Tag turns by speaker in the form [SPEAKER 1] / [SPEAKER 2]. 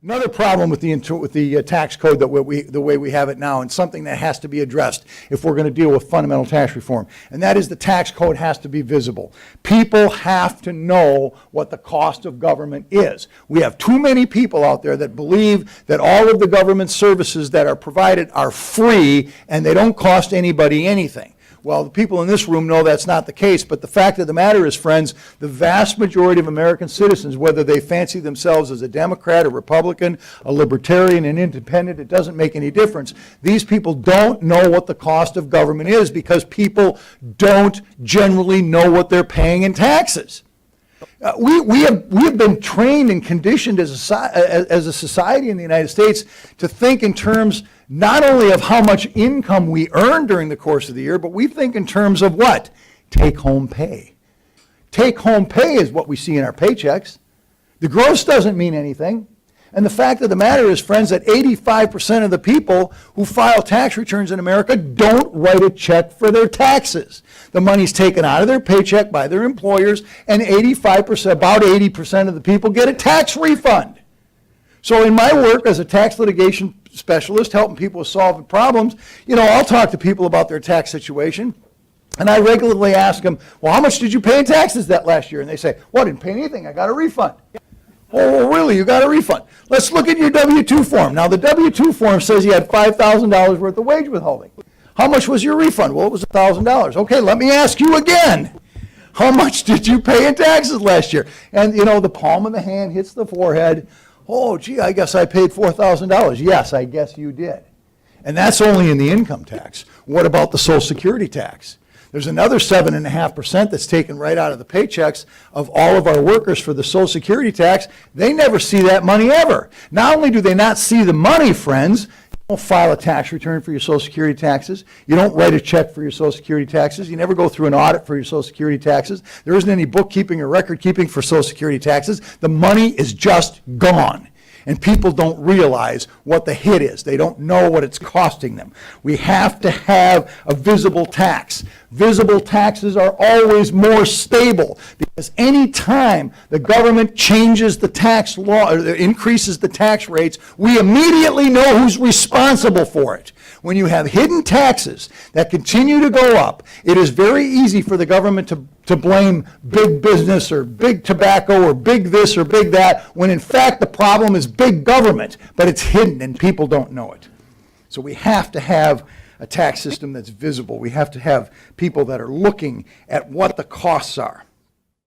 [SPEAKER 1] Another problem with the tax code the way we have it now, and something that has to be addressed if we're going to deal with fundamental tax reform, and that is the tax code has to be visible. People have to know what the cost of government is. We have too many people out there that believe that all of the government services that are provided are free and they don't cost anybody anything. Well, the people in this room know that's not the case, but the fact of the matter is, friends, the vast majority of American citizens, whether they fancy themselves as a Democrat, a Republican, a Libertarian, an Independent, it doesn't make any difference. These people don't know what the cost of government is because people don't generally know what they're paying in taxes. We have been trained and conditioned as a society in the United States to think in terms not only of how much income we earn during the course of the year, but we think in terms of what? Take-home pay. Take-home pay is what we see in our paychecks. The gross doesn't mean anything. And the fact of the matter is, friends, that 85% of the people who file tax returns in America don't write a check for their taxes. The money's taken out of their paycheck by their employers, and 85%, about 80% of the people get a tax refund. So in my work as a tax litigation specialist, helping people with solving problems, I'll talk to people about their tax situation, and I regularly ask them, well, how much did you pay in taxes that last year? And they say, well, I didn't pay anything, I got a refund. Oh, really? You got a refund? Let's look at your W-2 form. Now, the W-2 form says you had $5,000 worth of wage withholding. How much was your refund? Well, it was $1,000. Okay, let me ask you again. How much did you pay in taxes last year? And, the palm of the hand hits the forehead. Oh, gee, I guess I paid $4,000. Yes, I guess you did. And that's only in the income tax. What about the Social Security tax? There's another 7.5% that's taken right out of the paychecks of all of our workers for the Social Security tax. They never see that money ever. Not only do they not see the money, friends, you don't file a tax return for your Social Security taxes. You don't write a check for your Social Security taxes. You never go through an audit for your Social Security taxes. There isn't any bookkeeping or record keeping for Social Security taxes. The money is just gone. And people don't realize what the hit is. They don't know what it's costing them. We have to have a visible tax. Visible taxes are always more stable because any time the government changes the tax law or increases the tax rates, we immediately know who's responsible for it. When you have hidden taxes that continue to go up, it is very easy for the government to blame big business or big tobacco or big this or big that, when in fact the problem is big government, but it's hidden and people don't know it. So we have to have a tax system that's visible. We have to have people that are looking at what the costs are.